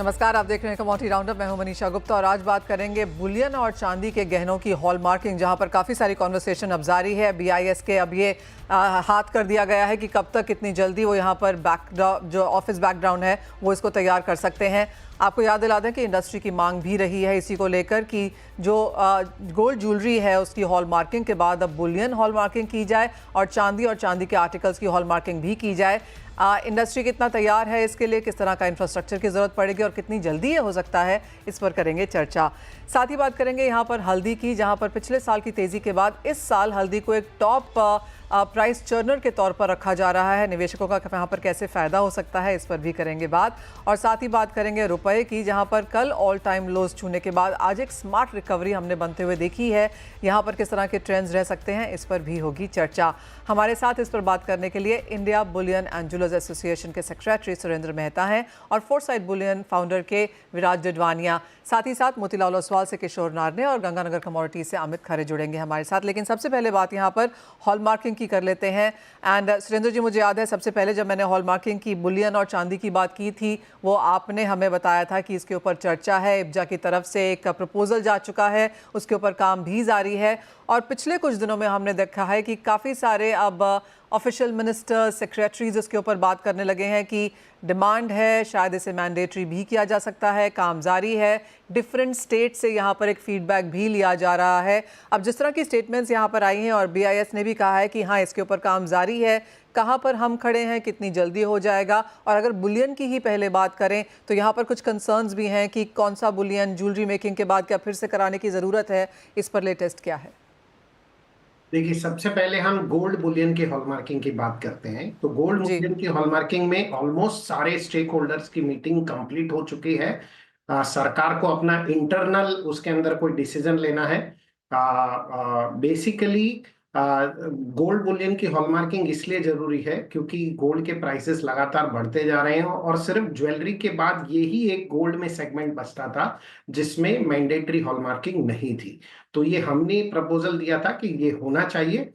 नमस्कार, आप देख रहे हैं कमोडिटी राउंडअप। मैं हूं मनीषा गुप्ता और आज बात करेंगे बुलियन और चांदी के गहनों की हॉलमार्किंग, जहां पर काफ़ी सारी कॉन्वर्सेशन अब जारी है। बीआईएस के अब ये हाथ कर दिया गया है कि कब तक कितनी जल्दी वो यहां पर जो ऑफिस बैकग्राउंड है वो इसको तैयार कर सकते हैं। आपको याद दिला दें कि इंडस्ट्री की मांग भी रही है इसी को लेकर कि जो गोल्ड ज्वेलरी है उसकी हॉलमार्किंग के बाद अब बुलियन हॉलमार्किंग की जाए और चांदी के आर्टिकल्स की हॉलमार्किंग भी की जाए। इंडस्ट्री कितना तैयार है इसके लिए, किस तरह का इंफ्रास्ट्रक्चर की ज़रूरत पड़ेगी और कितनी जल्दी ये हो सकता है, इस पर करेंगे चर्चा। साथ ही बात करेंगे यहाँ पर हल्दी की, जहाँ पर पिछले साल की तेज़ी के बाद इस साल हल्दी को एक टॉप प्राइस चर्नर के तौर पर रखा जा रहा है। निवेशकों का यहाँ पर कैसे फ़ायदा हो सकता है, इस पर भी करेंगे बात। और साथ ही बात करेंगे रुपए की, जहाँ पर कल ऑल टाइम लोज छूने के बाद आज एक स्मार्ट रिकवरी हमने बनते हुए देखी है। यहाँ पर किस तरह के ट्रेंड्स रह सकते हैं, इस पर भी होगी चर्चा। हमारे साथ इस पर बात करने के लिए India Boolean and jewellers association के सेक्रेटरी सुरेंद्र मेहता हैं और फोरसाइट बुलियन फाउंडर के विराज डिडवानिया, साथ ही साथ मोतीलाल ओसवाल से किशोर नारने और गंगानगर कमोडिटी से अमित खरे जुड़ेंगे हमारे साथ। लेकिन सबसे पहले बात यहाँ पर हॉलमार्किंग की कर लेते हैं। एंड सुरेंद्र जी, मुझे याद है सबसे पहले जब मैंने हॉलमार्किंग की बुलियन और चांदी की बात की थी, वो आपने हमें बताया था कि इसके ऊपर चर्चा है, इब्जा की तरफ से एक प्रपोजल जा चुका है, उसके ऊपर काम भी जारी है। और पिछले कुछ दिनों में हमने देखा है कि काफ़ी सारे अब ऑफिशियल मिनिस्टर सेक्रेटरीज इसके ऊपर बात करने लगे हैं कि डिमांड है, शायद इसे मैंडेटरी भी किया जा सकता है, काम जारी है। डिफरेंट स्टेट से यहाँ पर एक फीडबैक भी लिया जा रहा है। अब जिस तरह की स्टेटमेंट्स यहाँ पर आई हैं और बीआईएस ने भी कहा है कि हाँ, इसके ऊपर काम जारी है, कहाँ पर हम खड़े हैं, कितनी जल्दी हो जाएगा। और अगर बुलियन की ही पहले बात करें तो यहाँ पर कुछ कंसर्न्स भी हैं कि कौन सा बुलियन ज्वेलरी मेकिंग के बाद क्या फिर से कराने की ज़रूरत है, इस पर लेटेस्ट क्या है? देखिए, सबसे पहले हम गोल्ड बुलियन की हॉलमार्किंग की बात करते हैं। तो गोल्ड जी। बुलियन की हॉलमार्किंग में ऑलमोस्ट सारे स्टेक होल्डर्स की मीटिंग कंप्लीट हो चुकी है। सरकार को अपना इंटरनल उसके अंदर कोई डिसीजन लेना है। बेसिकली गोल्ड बुलियन की हॉलमार्किंग इसलिए जरूरी है क्योंकि गोल्ड के प्राइसेस लगातार बढ़ते जा रहे हैं और सिर्फ ज्वेलरी के बाद यही एक गोल्ड में सेगमेंट बचता था जिसमें मैंडेटरी हॉलमार्किंग नहीं थी। तो ये हमने प्रपोजल दिया था कि ये होना चाहिए।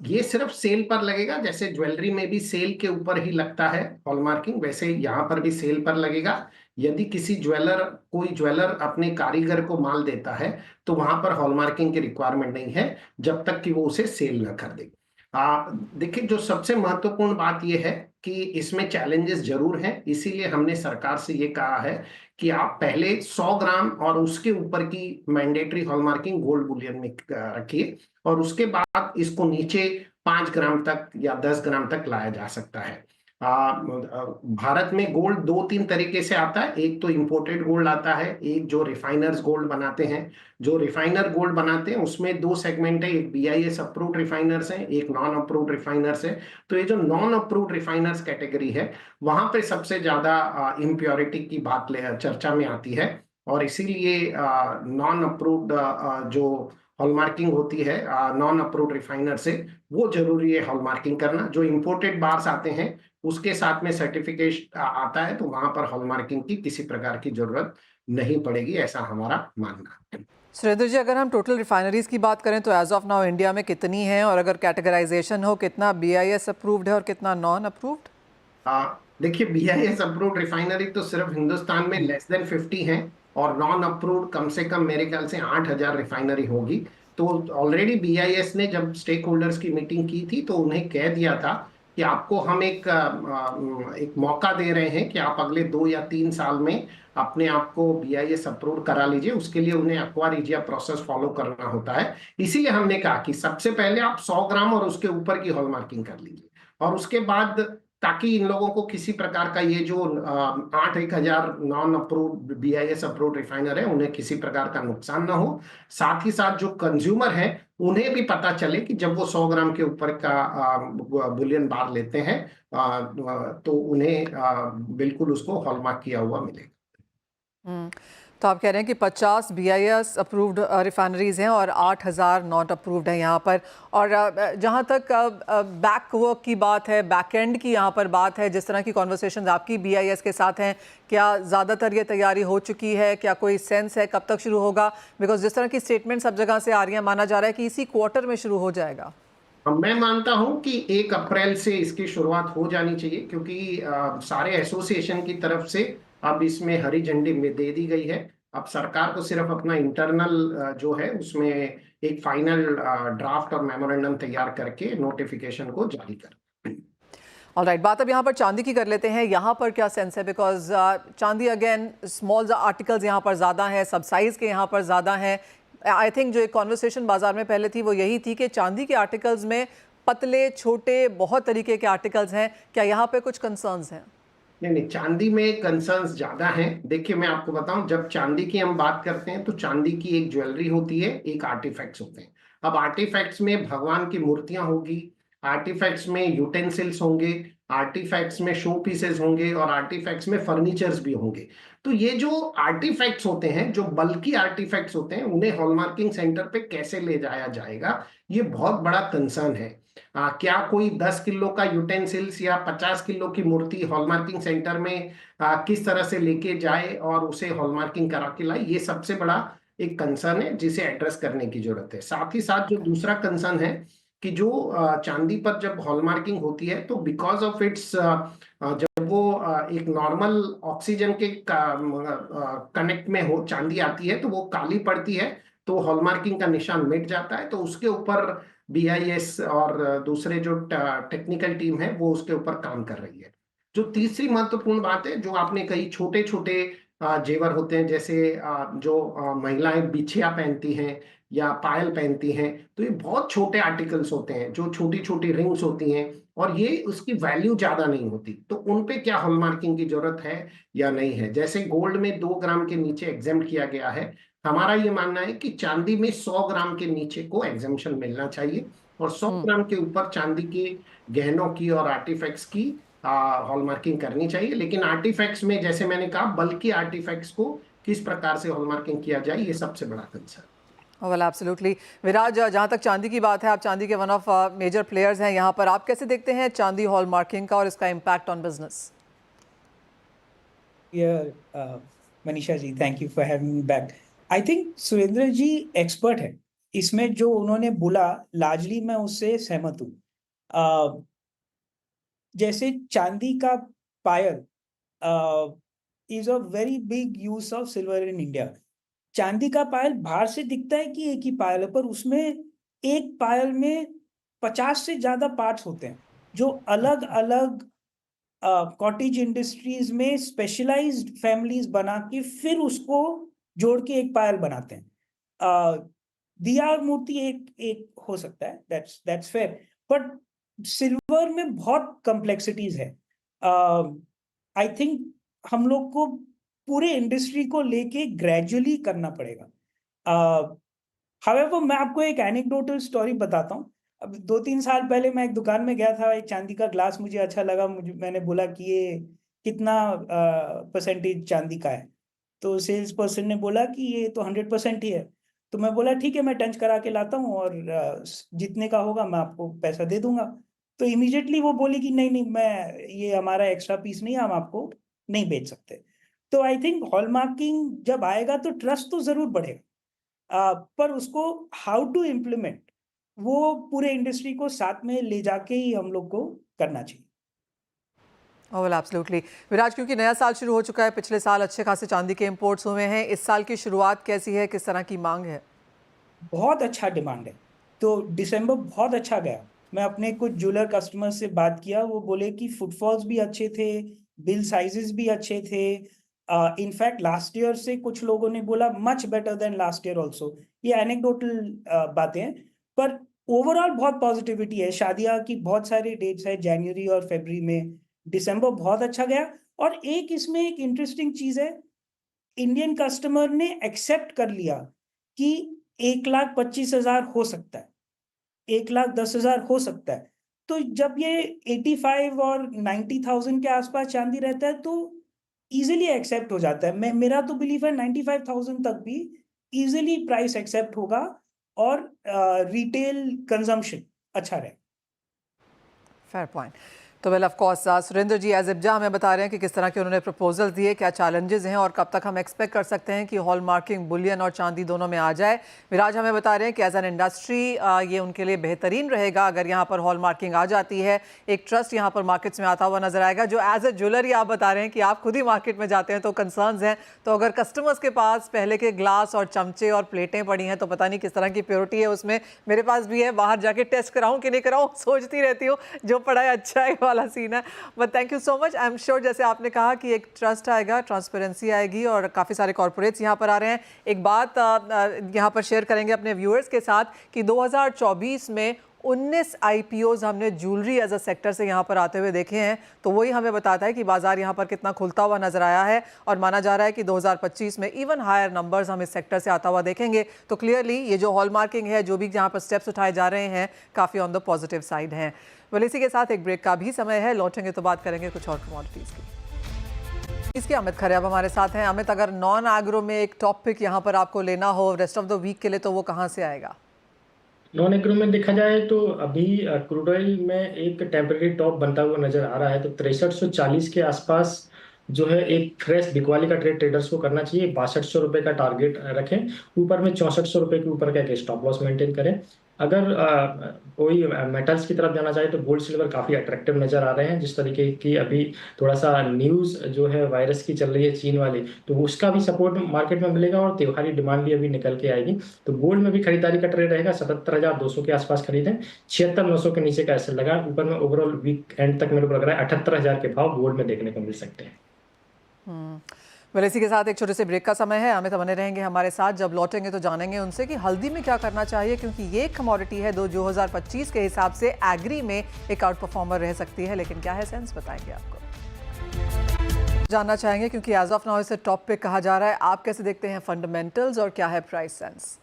ये सिर्फ सेल पर लगेगा, जैसे ज्वेलरी में भी सेल के ऊपर ही लगता है हॉलमार्किंग, वैसे यहाँ पर भी सेल पर लगेगा। यदि कोई ज्वेलर अपने कारीगर को माल देता है तो वहां पर हॉलमार्किंग की रिक्वायरमेंट नहीं है जब तक कि वो उसे सेल न कर दे। देखिए, जो सबसे महत्वपूर्ण बात यह है कि इसमें चैलेंजेस जरूर हैं, इसीलिए हमने सरकार से ये कहा है कि आप पहले 100 ग्राम और उसके ऊपर की मैंडेटरी हॉलमार्किंग गोल्ड बुलियन में रखिए और उसके बाद इसको नीचे 5 ग्राम तक या 10 ग्राम तक लाया जा सकता है। भारत में गोल्ड 2-3 तरीके से आता है। एक तो इंपोर्टेड गोल्ड आता है, एक जो रिफाइनर्स गोल्ड बनाते हैं। जो रिफाइनर गोल्ड बनाते हैं उसमें 2 सेगमेंट है, एक बीआईएस अप्रूव्ड रिफाइनर्स है, एक नॉन अप्रूव्ड रिफाइनर्स है। तो ये जो नॉन अप्रूव्ड रिफाइनर्स कैटेगरी है वहां पे सबसे ज्यादा इम्प्योरिटी की बात चर्चा में आती है और इसीलिए नॉन अप्रूव्ड जो हॉलमार्किंग होती है नॉन अप्रूव्ड रिफाइनर से, वो जरूरी है हॉलमार्किंग करना। जो इंपोर्टेड बार्स आते हैं उसके साथ में सर्टिफिकेट आता है तो वहां पर हॉलमार्किंग की किसी प्रकार की जरूरत नहीं पड़ेगी, ऐसा हमारा मानना है। सुरेंद्र जी, अगर हम टोटल रिफाइनरीज की बात करें तो एज ऑफ नाउ इंडिया में कितनी है, और अगर कैटेगराइजेशन हो, कितना बीआईएस अप्रूव्ड है और कितना नॉन अप्रूव्ड? देखिए, बीआईएस अप्रूव्ड रिफाइनरी तो सिर्फ हिंदुस्तान में लेस देन 50 हैं और नॉन अप्रूव्ड कम से कम मेरे ख्याल से 8,000 रिफाइनरी होगी। तो ऑलरेडी बीआईएस ने जब स्टेक होल्डर्स की मीटिंग की थी तो उन्हें कह दिया था कि आपको हम एक मौका दे रहे हैं कि आप अगले 2 या 3 साल में अपने आप को बीआईएस अप्रूव करा लीजिए। उसके लिए उन्हें एक्वा रिजिया प्रोसेस फॉलो करना होता है। इसीलिए हमने कहा कि सबसे पहले आप 100 ग्राम और उसके ऊपर की हॉलमार्किंग कर लीजिए और उसके बाद, ताकि इन लोगों को किसी प्रकार का ये जो 1,000 non approved BIS approved refiner है उन्हें किसी प्रकार का नुकसान ना हो। साथ ही साथ जो कंज्यूमर है उन्हें भी पता चले कि जब वो 100 ग्राम के ऊपर का बुलियन बार लेते हैं तो उन्हें बिल्कुल उसको हॉलमार्क किया हुआ मिलेगा। तो आप कह रहे हैं कि 50 बीआईएस अप्रूव्ड रिफाइनरीज हैं और 8,000 नॉट अप्रूव्ड हैं यहाँ पर। और जहाँ तक बैक वर्क की बात है, बैक एंड की यहाँ पर बात है, जिस तरह की कॉन्वर्सेशन आपकी बीआईएस के साथ हैं, क्या ज़्यादातर ये तैयारी हो चुकी है? क्या कोई सेंस है कब तक शुरू होगा? बिकॉज जिस तरह की स्टेटमेंट सब जगह से आ रही है, माना जा रहा है कि इसी क्वार्टर में शुरू हो जाएगा। मैं मानता हूं कि 1 अप्रैल से इसकी शुरुआत हो जानी चाहिए क्योंकि सारे एसोसिएशन की तरफ से अब इसमें हरी झंडी में दे दी गई है। अब सरकार को सिर्फ अपना इंटरनल जो है उसमें एक फाइनल ड्राफ्ट और मेमोरेंडम तैयार करके नोटिफिकेशन को जारी कर। ऑलराइट, बात अब यहाँ पर चांदी की कर लेते हैं। यहाँ पर क्या सेंस है, बिकॉज चांदी अगेन स्मॉल आर्टिकल्स यहाँ पर ज़्यादा हैं, सब साइज़ के यहाँ पर ज़्यादा हैं। आई थिंक जो एक कॉन्वर्सेशन बाजार में पहले थी वो यही थी कि चांदी के आर्टिकल्स में पतले छोटे बहुत तरीके के आर्टिकल्स हैं। क्या यहाँ पे कुछ कंसर्न्स हैं? नहीं नहीं, चांदी में कंसर्न्स ज्यादा हैं। देखिए मैं आपको बताऊं, जब चांदी की हम बात करते हैं तो चांदी की एक ज्वेलरी होती है, एक आर्टिफैक्ट्स होते हैं। अब आर्टिफैक्ट्स में भगवान की मूर्तियां होगी, आर्टिफैक्ट्स में यूटेंसिल्स होंगे, आर्टिफैक्ट्स में शो पीसेस होंगे और आर्टिफैक्ट्स में फर्नीचर्स भी होंगे। तो ये जो आर्टिफैक्ट्स होते हैं, जो बल्कि आर्टिफैक्ट्स होते हैं, उन्हें हॉलमार्किंग सेंटर पे कैसे ले जाया जाएगा, ये बहुत बड़ा कंसर्न है। क्या कोई 10 किलो का यूटेंसिल्स या 50 किलो की मूर्ति हॉलमार्किंग सेंटर में किस तरह से लेके जाए और उसे हॉलमार्किंग करा के लाए, ये सबसे बड़ा एक कंसर्न है जिसे एड्रेस करने की जरूरत है। साथ ही साथ जो दूसरा कंसर्न है कि जो चांदी पर जब हॉलमार्किंग होती है तो बिकॉज ऑफ इट्स, जब वो एक नॉर्मल ऑक्सीजन के कनेक्ट में हो चांदी आती है तो वो काली पड़ती है, तो हॉलमार्किंग का निशान मिट जाता है। तो उसके ऊपर बीआईएस और दूसरे जो टेक्निकल टीम है वो उसके ऊपर काम कर रही है। जो तीसरी महत्वपूर्ण बात है जो आपने कही, छोटे छोटे जेवर होते हैं, जैसे जो महिलाएं बिछिया पहनती हैं या पायल पहनती हैं, तो ये बहुत छोटे आर्टिकल्स होते हैं, जो छोटी छोटी रिंग्स होती हैं और ये उसकी वैल्यू ज्यादा नहीं होती। तो उन पे क्या हॉलमार्किंग की जरूरत है या नहीं है? जैसे गोल्ड में 2 ग्राम के नीचे एग्जेम्प्ट किया गया है, हमारा ये मानना है कि चांदी में 100 ग्राम के नीचे को एग्जेम्पशन मिलना चाहिए और 100 ग्राम के ऊपर चांदी के गहनों की और आर्टिफैक्ट्स की हॉलमार्किंग करनी चाहिए। लेकिन आर्टिफैक्ट्स में जैसे मैंने कहा, बल्कि आर्टिफैक्ट्स को किस प्रकार से हॉलमार्किंग किया जाए, ये सबसे बड़ा कंसर्न। Well absolutely. विराज, जहाँ तक चांदी की बात है, आप चांदी के वन ऑफ मेजर प्लेयर्स हैं यहाँ पर। आप कैसे देखते हैं चांदी हॉलमार्किंग का और इसका impact on business? Manisha ji, thank you for having me back. I think Surendra ji expert है इसमें, जो उन्होंने बोला लार्जली मैं उससे सहमत हूँ। जैसे चांदी का पायल is a very big use of silver in India. चांदी का पायल बाहर से दिखता है कि एक ही पायल है, पर उसमें एक पायल में 50 से ज्यादा पार्ट्स होते हैं जो अलग अलग कॉटेज इंडस्ट्रीज में स्पेशलाइज्ड फैमिलीज बना के फिर उसको जोड़ के एक पायल बनाते हैं। दिया मूर्ति एक एक हो सकता है, दैट्स फेयर, बट सिल्वर में बहुत कॉम्प्लेक्सिटीज है। आई थिंक हम लोग को पूरे इंडस्ट्री को लेके ग्रेजुअली करना पड़ेगा। हावेवर मैं आपको एक एनेक्डोटल स्टोरी बताता हूँ। अब 2-3 साल पहले मैं एक दुकान में गया था, एक चांदी का ग्लास मुझे अच्छा लगा, मैंने बोला कि ये कितना परसेंटेज चांदी का है। तो सेल्स पर्सन ने बोला कि ये तो 100% ही है। तो मैं बोला ठीक है, मैं टंच करा के लाता हूँ और जितने का होगा मैं आपको पैसा दे दूंगा। तो इमीडिएटली वो बोली कि नहीं नहीं, मैं ये हमारा एक्स्ट्रा पीस नहीं है, हम आपको नहीं बेच सकते। तो आई थिंक हॉलमार्किंग जब आएगा तो ट्रस्ट तो जरूर बढ़ेगा, पर उसको हाउ टू इम्प्लीमेंट वो पूरे इंडस्ट्री को साथ में ले जाके ही हम लोग को करना चाहिए। Well absolutely. विराज, क्योंकि नया साल शुरू हो चुका है, पिछले साल अच्छे खासे चांदी के इंपोर्ट्स हुए हैं, इस साल की शुरुआत कैसी है, किस तरह की मांग है? बहुत अच्छा डिमांड है। तो दिसंबर बहुत अच्छा गया। मैं अपने कुछ ज्वेलर कस्टमर से बात किया, वो बोले कि फुटफॉल्स भी अच्छे थे, बिल साइजेस भी अच्छे थे। इनफैक्ट लास्ट ईयर से कुछ लोगों ने बोला much better than last year also. ये एनेक्डोटल बातें हैं, पर ओवरऑल बहुत पॉजिटिविटी है। शादियां की बहुत सारी डेट्स है जनवरी और फरवरी में। दिसंबर बहुत अच्छा गया। और एक इसमें एक इंटरेस्टिंग चीज है, इंडियन कस्टमर ने एक्सेप्ट कर लिया कि 1,25,000 हो सकता है, 1,10,000 हो सकता है। तो जब ये 85 और 90,000 के आसपास चांदी रहता है तो इजीली एक्सेप्ट हो जाता है। मेरा तो बिलीव है 95,000 तक भी इजीली प्राइस एक्सेप्ट होगा और रिटेल कंजम्पशन अच्छा रहे। Fair point. तो well of course Surendra ji as इब्जा हमें बता रहे हैं कि किस तरह के उन्होंने प्रपोजल दिए, क्या चैलेंजेस हैं और कब तक हम एक्सपेक्ट कर सकते हैं कि हॉल मार्किंग बुलियन और चांदी दोनों में आ जाए। विराज हमें बता रहे हैं कि एज एन इंडस्ट्री ये उनके लिए बेहतरीन रहेगा अगर यहाँ पर हॉल मार्किंग आ जाती है। एक ट्रस्ट यहाँ पर मार्केट्स में आता हुआ नजर आएगा। जो एज ए ज्वेलरी आप बता रहे हैं कि आप खुद ही मार्केट में जाते हैं तो कंसर्न्स हैं, तो अगर कस्टमर्स के पास पहले के ग्लास और चमचे और प्लेटें पड़ी हैं तो पता नहीं किस तरह की प्योरिटी है उसमें। मेरे पास भी है, बाहर जाके टेस्ट कराऊं कि नहीं कराऊं सोचती रहती हूँ, जो पड़ा है अच्छा है वाला सीन है। But thank you so much. I am sure जैसे आपने कहा कि एक ट्रस्ट आएगा, ट्रांसपेरेंसी आएगी और काफ़ी सारे कॉर्पोरेट्स यहाँ पर आ रहे हैं। एक बात यहाँ पर शेयर करेंगे अपने व्यूअर्स के साथ कि 2024 में 19 IPOs हमने ज्वेलरी एज अ सेक्टर से यहाँ पर आते हुए देखे हैं, तो वही हमें बताता है कि बाजार यहाँ पर कितना खुलता हुआ नजर आया है और माना जा रहा है कि 2025 में इवन हायर नंबर्स हम इस सेक्टर से आता हुआ देखेंगे। तो क्लियरली ये जो हॉल मार्किंग है, जो भी यहाँ पर स्टेप्स उठाए जा रहे हैं, काफ़ी ऑन द पॉजिटिव साइड हैं। वेल इसी के साथ एक ब्रेक का भी समय है, लौटेंगे तो बात करेंगे कुछ और कमोडिटीज़ की। इसके अमित खरे अब हमारे साथ हैं। अमित, अगर नॉन एग्रो में एक टॉप पिक यहाँ पर आपको लेना हो रेस्ट ऑफ द वीक के लिए तो वो कहाँ से आएगा? नॉन एग्रो में देखा जाए तो अभी क्रूड ऑयल में एक टेम्परेरी टॉप बनता हुआ नजर आ रहा है, तो 6340 के आसपास जो है एक फ्रेश बिकवाली का ट्रेड ट्रेडर्स को करना चाहिए। 6200 रुपये का टारगेट रखें, ऊपर में 6400 रुपये के ऊपर का एक स्टॉप लॉस मेंटेन करें। अगर कोई मेटल्स की तरफ जाना चाहे तो गोल्ड सिल्वर काफ़ी अट्रैक्टिव नज़र आ रहे हैं। जिस तरीके की अभी थोड़ा सा न्यूज़ जो है वायरस की चल रही है चीन वाली, तो उसका भी सपोर्ट मार्केट में मिलेगा और त्योहारी डिमांड भी अभी निकल के आएगी। तो गोल्ड में भी खरीदारी का ट्रेड रहेगा। 77,200 के आसपास खरीदें, 76,900 के नीचे का ऐसे लगा। ऊपर में ओवरऑल वीक एंड तक मेरे को लग रहा है 78,000 के भाव गोल्ड में देखने को मिल सकते हैं। वेल इसी के साथ एक छोटे से ब्रेक का समय है। अमित बने रहेंगे हमारे साथ। जब लौटेंगे तो जानेंगे उनसे कि हल्दी में क्या करना चाहिए, क्योंकि ये कमोडिटी है 2025 के हिसाब से एग्री में एक आउट परफॉर्मर रह सकती है। लेकिन क्या है सेंस, बताएंगे आपको। जानना चाहेंगे क्योंकि एज ऑफ नाउ इसे टॉप पे कहा जा रहा है। आप कैसे देखते हैं फंडामेंटल्स और क्या है प्राइस सेंस?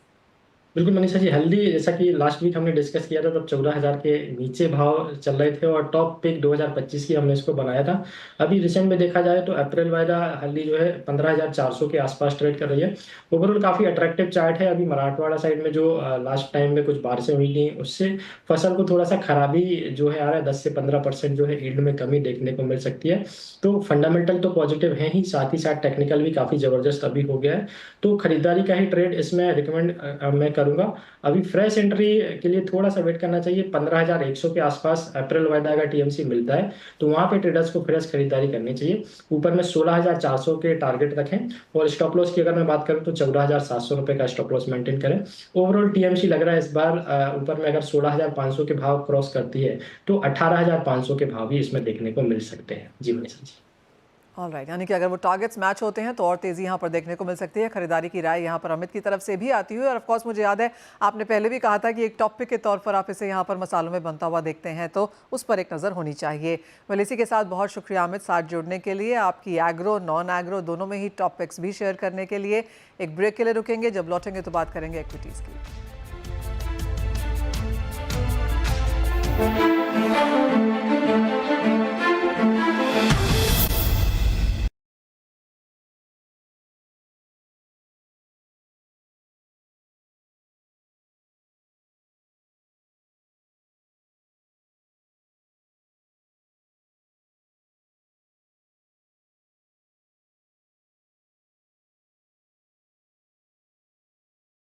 बिल्कुल मनीषा जी, हल्दी जैसा कि लास्ट वीक हमने डिस्कस किया था तब 14,000 के नीचे भाव चल रहे थे और टॉप पिक 2025 की हमने इसको बनाया था। अभी रिसेंट में देखा जाए तो अप्रैल वाला हल्दी जो है 15,400 के आसपास ट्रेड कर रही है। ओवरऑल काफ़ी अट्रैक्टिव चार्ट है। अभी मराठवाड़ा साइड में जो लास्ट टाइम में कुछ बारिशें हुई थी उससे फसल को थोड़ा सा खराबी जो है आ रहा है, 10 से 15% जो है यील्ड में कमी देखने को मिल सकती है। तो फंडामेंटल तो पॉजिटिव है ही, साथ ही साथ टेक्निकल भी काफ़ी ज़बरदस्त अभी हो गया है। तो खरीदारी का ही ट्रेड इसमें रिकमेंड मैं करूँगा। अभी फ्रेश एंट्री के लिए थोड़ा सा वेट करना चाहिए। 15,100 के आसपास अप्रैल वायदा का टीएमसी मिलता है, तो वहां पे ट्रेडर्स को फ्रेश खरीदारी करनी चाहिए। ऊपर में 16,400 के टारगेट रखें और स्टॉप लॉस की अगर मैं बात करूं तो 14,700 रुपये का स्टॉप लॉस मेंटेन करें। ओवरऑल टीएमसी लग रहा है इस बार ऊपर में अगर 16,500 के भाव क्रॉस करती है तो 18,500 के भाव भी इसमें देखने को मिल सकते हैं। जी मनीषा जी। ऑलराइट, यानी कि अगर वो टारगेट्स मैच होते हैं तो और तेज़ी यहाँ पर देखने को मिल सकती है। खरीदारी की राय यहाँ पर अमित की तरफ से भी आती हुई, और ऑफ कोर्स मुझे याद है आपने पहले भी कहा था कि एक टॉपिक के तौर पर आप इसे यहाँ पर मसालों में बनता हुआ देखते हैं, तो उस पर एक नज़र होनी चाहिए। वेल इसी के साथ बहुत शुक्रिया अमित साथ जुड़ने के लिए, आपकी एग्रो नॉन एग्रो दोनों में ही टॉपिक्स भी शेयर करने के लिए। एक ब्रेक के लिए रुकेंगे, जब लौटेंगे तो बात करेंगे इक्विटीज़ की।